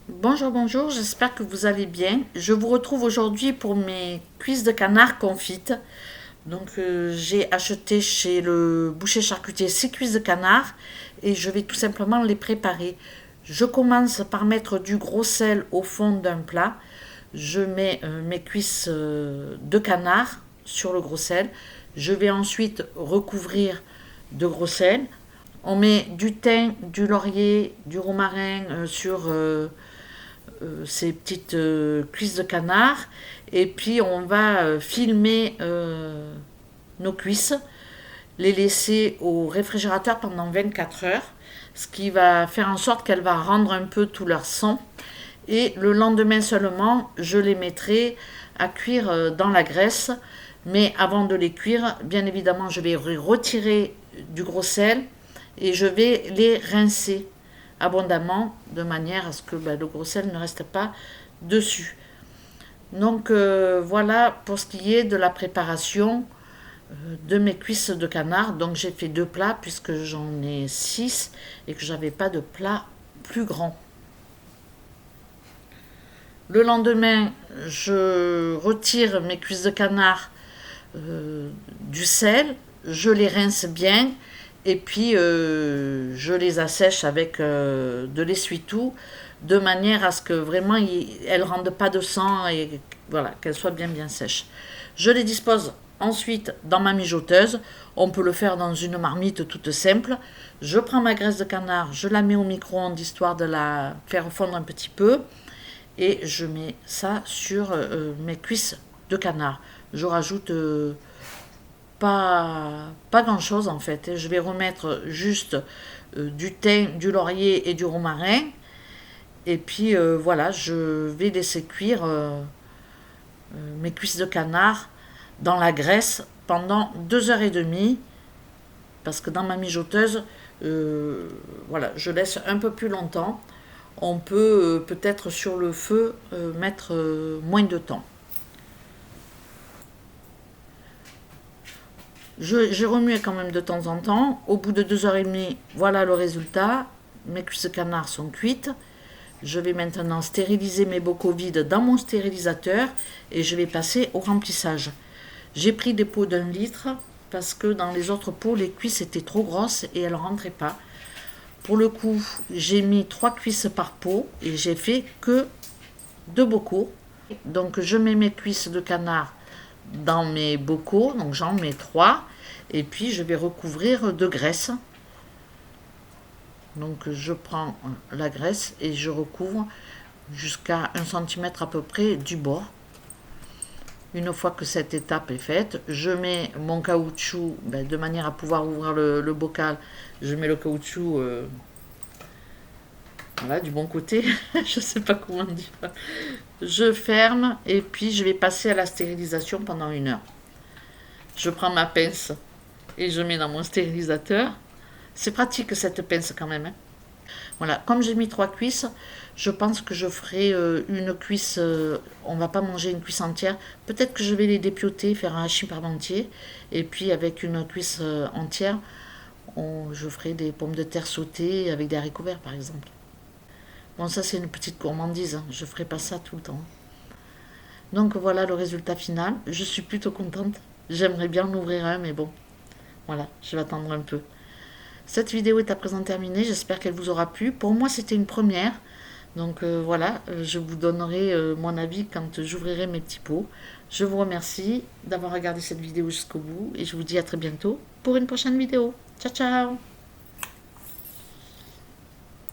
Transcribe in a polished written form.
Bonjour, bonjour, j'espère que vous allez bien. Je vous retrouve aujourd'hui pour mes cuisses de canard confites. J'ai acheté chez le boucher charcutier 6 cuisses de canard et je vais tout simplement les préparer. Je commence par mettre du gros sel au fond d'un plat. Je mets mes cuisses de canard sur le gros sel. Je vais ensuite recouvrir de gros sel. On met du thym, du laurier, du romarin sur ces petites cuisses de canard. Et puis on va filmer nos cuisses, les laisser au réfrigérateur pendant 24 heures, ce qui va faire en sorte qu'elle va rendre un peu tout leur sang. Et le lendemain seulement, je les mettrai à cuire dans la graisse. Mais avant de les cuire, bien évidemment, je vais retirer du gros sel et je vais les rincer abondamment de manière à ce que le gros sel ne reste pas dessus. Voilà pour ce qui est de la préparation de mes cuisses de canard. Donc j'ai fait 2 plats puisque j'en ai 6 et que j'avais pas de plat plus grand. Le lendemain, je retire mes cuisses de canard du sel, je les rince bien et puis je les assèche avec de l'essuie-tout de manière à ce que vraiment elles ne rendent pas de sang et voilà, qu'elles soient bien sèches. Je les dispose ensuite dans ma mijoteuse. On peut le faire dans une marmite toute simple. Je prends ma graisse de canard, je la mets au micro-ondes histoire de la faire fondre un petit peu et je mets ça sur mes cuisses de canard. Je rajoute pas grand chose en fait. Je vais remettre juste du thym, du laurier et du romarin. Et puis voilà, je vais laisser cuire mes cuisses de canard dans la graisse pendant 2 heures et demie. Parce que dans ma mijoteuse, voilà, je laisse un peu plus longtemps. On peut peut-être sur le feu mettre moins de temps. J'ai remué quand même de temps en temps. Au bout de 2 heures et demie, voilà le résultat. Mes cuisses de canard sont cuites. Je vais maintenant stériliser mes bocaux vides dans mon stérilisateur et je vais passer au remplissage. J'ai pris des pots d'1 litre parce que dans les autres pots, les cuisses étaient trop grosses et elles ne rentraient pas. Pour le coup, j'ai mis 3 cuisses par pot et j'ai fait que 2 bocaux. Donc je mets mes cuisses de canard dans mes bocaux, donc j'en mets 3 et puis je vais recouvrir de graisse. Donc je prends la graisse et je recouvre jusqu'à 1 cm à peu près du bord. Une fois que cette étape est faite, je mets mon caoutchouc de manière à pouvoir ouvrir le bocal. Je mets le caoutchouc voilà, du bon côté, je ne sais pas comment dire. Je ferme et puis je vais passer à la stérilisation pendant 1 heure. Je prends ma pince et je mets dans mon stérilisateur. C'est pratique cette pince quand même. Voilà, comme j'ai mis 3 cuisses, je pense que je ferai une cuisse. On va pas manger une cuisse entière. Peut-être que je vais les dépioter, faire un hachis parmentier. Et puis avec une cuisse entière, je ferai des pommes de terre sautées avec des haricots verts par exemple. Bon, ça c'est une petite gourmandise, hein. Je ferai pas ça tout le temps. Donc voilà le résultat final. Je suis plutôt contente. J'aimerais bien en ouvrir un, mais bon, voilà, je vais attendre un peu. Cette vidéo est à présent terminée, j'espère qu'elle vous aura plu. Pour moi, c'était une première. Donc voilà, je vous donnerai mon avis quand j'ouvrirai mes petits pots. Je vous remercie d'avoir regardé cette vidéo jusqu'au bout et je vous dis à très bientôt pour une prochaine vidéo. Ciao, ciao!